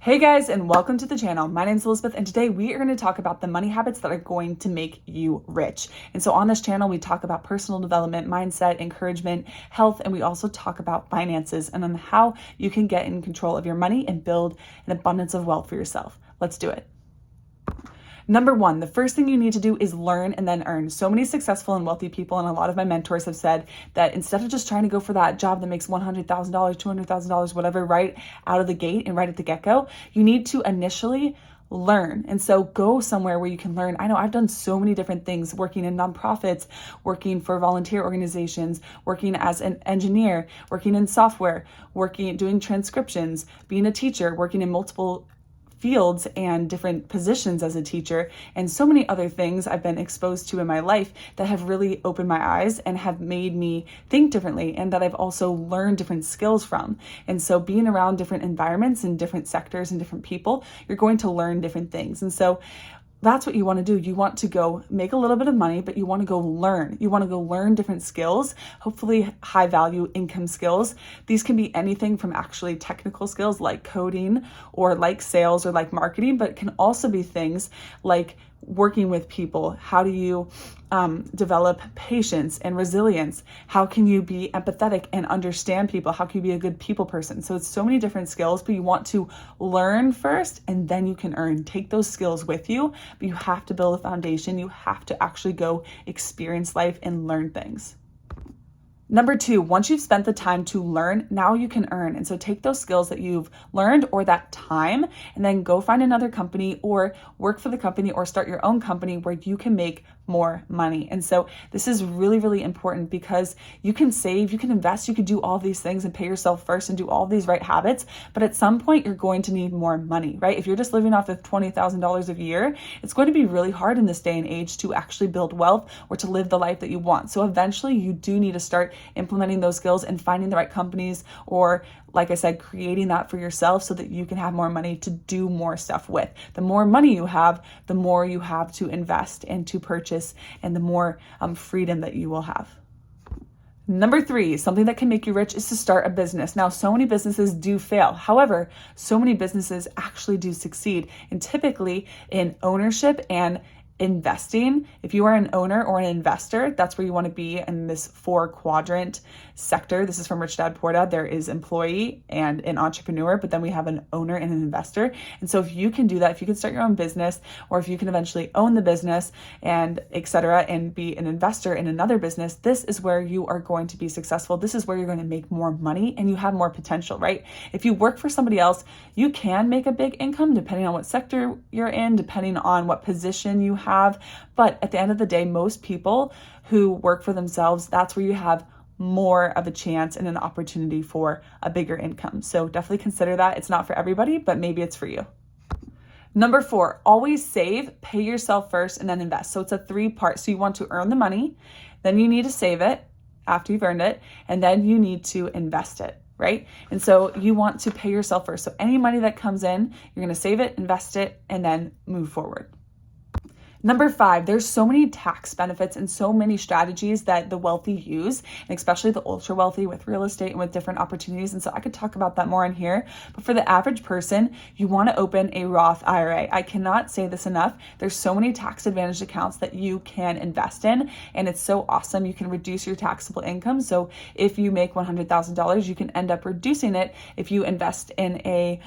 Hey guys, and welcome to the channel. My name is Elizabeth, and today we are going to talk about the money habits that are going to make you rich. And so on this channel, we talk about personal development, mindset, encouragement, health, and we also talk about finances and on how you can get in control of your money and build an abundance of wealth for yourself. Let's do it. Number one, the first thing you need to do is learn and then earn. So many successful and wealthy people, and a lot of my mentors have said that instead of just trying to go for that job that makes $100,000, $200,000, whatever, right out of the gate and right at the get-go, you need to initially learn. And so go somewhere where you can learn. I know I've done so many different things, working in nonprofits, working for volunteer organizations, working as an engineer, working in software, doing transcriptions, being a teacher, working in multiple fields and different positions as a teacher, and so many other things I've been exposed to in my life that have really opened my eyes and have made me think differently, and that I've also learned different skills from. And so being around different environments and different sectors and different people, you're going to learn different things. And so that's what you want to do. You want to go make a little bit of money, but you want to go learn. You want to go learn different skills, hopefully high value income skills. These can be anything from actually technical skills like coding or like sales or like marketing, but it can also be things like working with people. How do you develop patience and resilience? How can you be empathetic and understand people? How can you be a good people person? So it's so many different skills, but you want to learn first and then you can earn. Take those skills with you, but you have to build a foundation. You have to actually go experience life and learn things. Number two, once you've spent the time to learn, now you can earn. And so take those skills that you've learned or that time, and then go find another company or work for the company or start your own company where you can make more money. And so this is really, really important because you can save, you can invest, you can do all these things and pay yourself first and do all these right habits. But at some point, you're going to need more money, right? If you're just living off of $20,000 a year, it's going to be really hard in this day and age to actually build wealth or to live the life that you want. So eventually, you do need to start implementing those skills and finding the right companies, or like I said, creating that for yourself so that you can have more money to do more stuff with. The more money you have, the more you have to invest and to purchase, and the more freedom that you will have. Number three, something that can make you rich is to start a business. Now, so many businesses do fail. However, so many businesses actually do succeed, and typically in ownership and investing. If you are an owner or an investor, that's where you want to be in this 4-quadrant sector. This is from Rich Dad Poor Dad. There is employee and an entrepreneur, but then we have an owner and an investor. And so if you can do that, if you can start your own business, or if you can eventually own the business and etc., and be an investor in another business, this is where you are going to be successful. This is where you're going to make more money and you have more potential, right? If you work for somebody else, you can make a big income depending on what sector you're in, depending on what position you have. But at the end of the day, most people who work for themselves, that's where you have more of a chance and an opportunity for a bigger income. So definitely consider that. It's not for everybody, but maybe it's for you. Number four, always save, pay yourself first, and then invest. So it's a 3-part. So you want to earn the money, then you need to save it after you've earned it, and then you need to invest it, right? And so you want to pay yourself first. So any money that comes in, you're going to save it, invest it, and then move forward. Number 5, there's so many tax benefits and so many strategies that the wealthy use, and especially the ultra wealthy with real estate and with different opportunities. And so I could talk about that more in here. But for the average person, you want to open a Roth IRA. I cannot say this enough. There's so many tax advantaged accounts that you can invest in, and it's so awesome. You can reduce your taxable income. So if you make $100,000, you can end up reducing it if you invest in a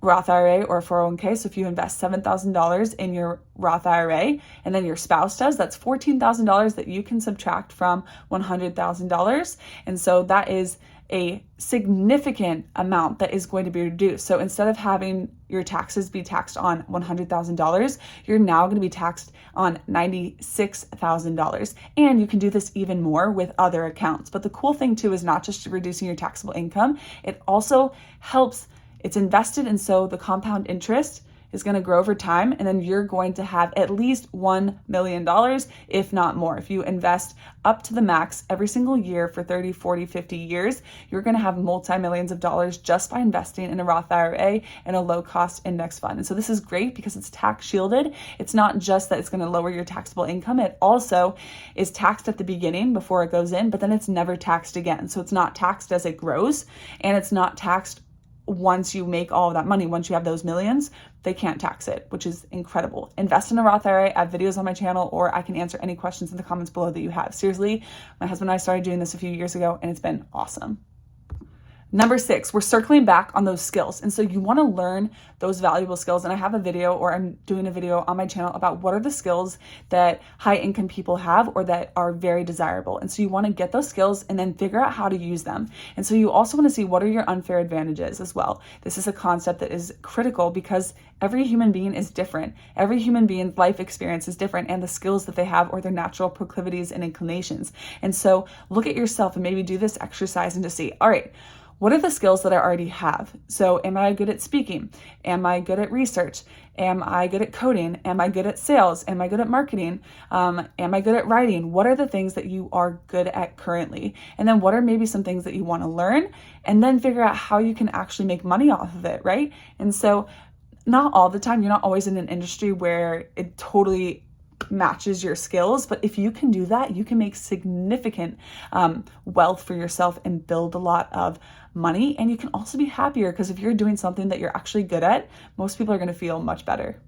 Roth IRA or a 401k. So if you invest $7,000 in your Roth IRA and then your spouse does, that's $14,000 that you can subtract from $100,000. And so that is a significant amount that is going to be reduced. So instead of having your taxes be taxed on $100,000, you're now going to be taxed on $96,000. And you can do this even more with other accounts. But the cool thing too is not just reducing your taxable income, it also helps. It's invested, and so the compound interest is going to grow over time, and then you're going to have at least $1 million, if not more. If you invest up to the max every single year for 30, 40, 50 years, you're going to have multi-millions of dollars just by investing in a Roth IRA and a low-cost index fund. And so this is great because it's tax shielded. It's not just that it's going to lower your taxable income. It also is taxed at the beginning before it goes in, but then it's never taxed again. So it's not taxed as it grows, and it's not taxed once you make all of that money, once you have those millions, they can't tax it, which is incredible. Invest in a Roth IRA. I have videos on my channel, or I can answer any questions in the comments below that you have. Seriously, my husband and I started doing this a few years ago, and it's been awesome. Number 6, we're circling back on those skills. And so you want to learn those valuable skills. And I have a video, or I'm doing a video on my channel about what are the skills that high income people have or that are very desirable. And so you want to get those skills and then figure out how to use them. And so you also want to see what are your unfair advantages as well. This is a concept that is critical because every human being is different. Every human being's life experience is different, and the skills that they have or their natural proclivities and inclinations. And so look at yourself and maybe do this exercise and to see, all right, what are the skills that I already have? So am I good at speaking? Am I good at research? Am I good at coding? Am I good at sales? Am I good at marketing? Am I good at writing? What are the things that you are good at currently? And then what are maybe some things that you want to learn? And then figure out how you can actually make money off of it, right? And so not all the time, you're not always in an industry where it totally matches your skills, but if you can do that, you can make significant wealth for yourself and build a lot of money. And you can also be happier because if you're doing something that you're actually good at, most people are going to feel much better.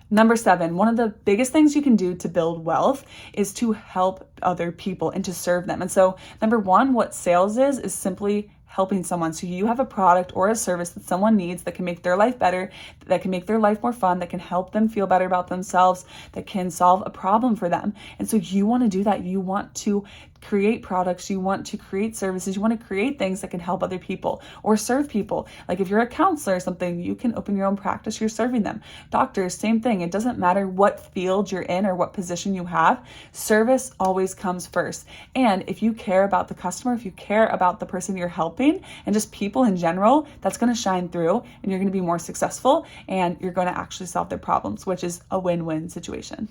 Number 7, one of the biggest things you can do to build wealth is to help other people and to serve them. And so number 1, what sales is simply helping someone. So you have a product or a service that someone needs that can make their life better, that can make their life more fun, that can help them feel better about themselves, that can solve a problem for them. And so you want to do that. You want to create products, you want to create services, you want to create things that can help other people or serve people. Like if you're a counselor or something, you can open your own practice, you're serving them. Doctors, same thing. It doesn't matter what field you're in or what position you have, service always comes first. And if you care about the customer, if you care about the person you're helping and just people in general, that's going to shine through and you're going to be more successful and you're going to actually solve their problems, which is a win-win situation.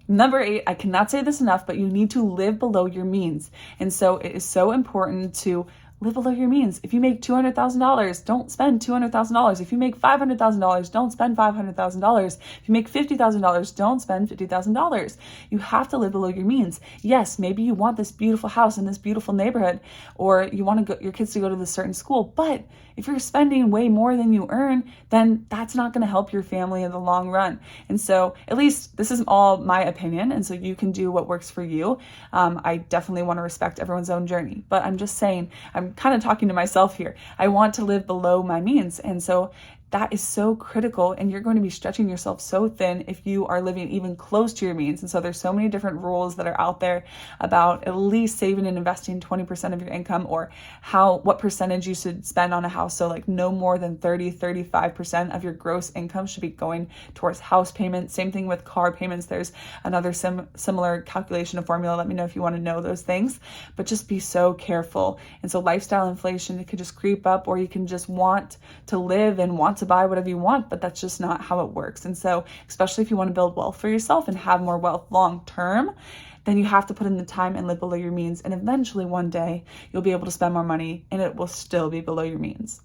Number 8, I cannot say this enough, but you need to live below your means. And so it is so important to live below your means. If you make $200,000, don't spend $200,000. If you make $500,000, don't spend $500,000. If you make $50,000, don't spend $50,000. You have to live below your means. Yes, maybe you want this beautiful house in this beautiful neighborhood, or you want your kids to go to this certain school, but if you're spending way more than you earn, then that's not going to help your family in the long run. And so at least this is all my opinion. And so you can do what works for you. I definitely want to respect everyone's own journey, but I'm just saying, I'm kind of talking to myself here. I want to live below my means. And so that is so critical, and you're going to be stretching yourself so thin if you are living even close to your means. And so there's so many different rules that are out there about at least saving and investing 20% of your income, or what percentage you should spend on a house. So like no more than 35% of your gross income should be going towards house payments. Same thing with car payments. There's another similar calculation of formula. Let me know if you want to know those things, but just be so careful. And so lifestyle inflation, it could just creep up, or you can just want to live and want to buy whatever you want, but that's just not how it works. And so, especially if you want to build wealth for yourself and have more wealth long term, then you have to put in the time and live below your means. And eventually one day you'll be able to spend more money and it will still be below your means.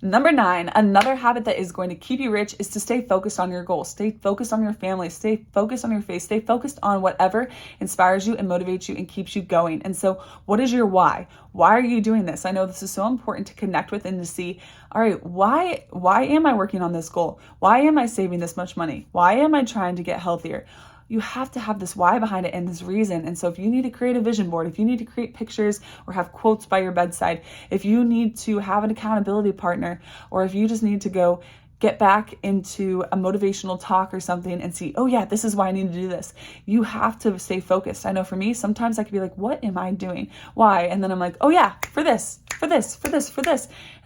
Number 9, another habit that is going to keep you rich is to stay focused on your goals, stay focused on your family, stay focused on your faith, stay focused on whatever inspires you and motivates you and keeps you going. And so what is your why? Why are you doing this? I know this is so important to connect with and to see, all right, why am I working on this goal? Why am I saving this much money? Why am I trying to get healthier? You have to have this why behind it and this reason. And so if you need to create a vision board, if you need to create pictures or have quotes by your bedside, if you need to have an accountability partner, or if you just need to go get back into a motivational talk or something and see, oh yeah, this is why I need to do this. You have to stay focused. I know for me, sometimes I could be like, what am I doing? Why? And then I'm like, oh yeah, for this. And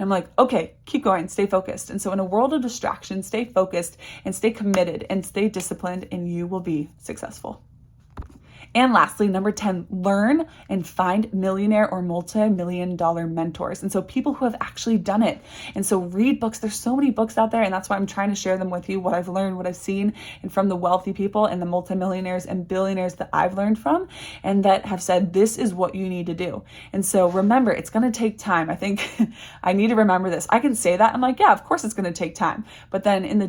I'm like, okay, keep going, stay focused. And so in a world of distraction, stay focused and stay committed and stay disciplined, and you will be successful. And lastly, number 10, learn and find millionaire or multi-million-dollar mentors. And so people who have actually done it. And so read books. There's so many books out there, and that's why I'm trying to share them with you, what I've learned, what I've seen, and from the wealthy people and the multimillionaires and billionaires that I've learned from, and that have said, this is what you need to do. And so remember, it's going to take time. I think I need to remember this. I can say that. I'm like, yeah, of course it's going to take time. But then in the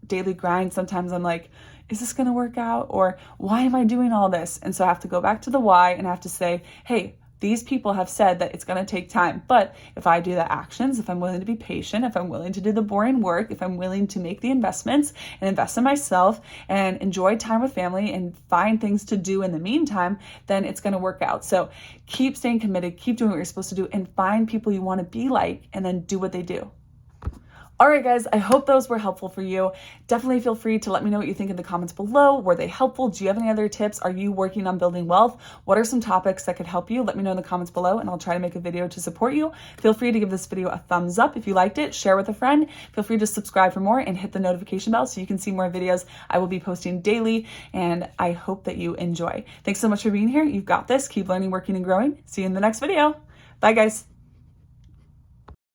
daily grind, sometimes I'm like, is this going to work out? Or why am I doing all this? And so I have to go back to the why, and I have to say, hey, These people have said that it's going to take time, but if I do the actions, if I'm willing to be patient, if I'm willing to do the boring work, if I'm willing to make the investments and invest in myself and enjoy time with family and find things to do in the meantime, then it's going to work out. So keep staying committed, keep doing what you're supposed to do, and find people you want to be like, and then do what they do. All right, guys, I hope those were helpful for you. Definitely feel free to let me know what you think in the comments below. Were they helpful? Do you have any other tips? Are you working on building wealth? What are some topics that could help you? Let me know in the comments below, and I'll try to make a video to support you. Feel free to give this video a thumbs up if you liked it, share with a friend. Feel free to subscribe for more and hit the notification bell so you can see more videos I will be posting daily, and I hope that you enjoy. Thanks so much for being here. You've got this. Keep learning, working, and growing. See you in the next video. Bye, guys.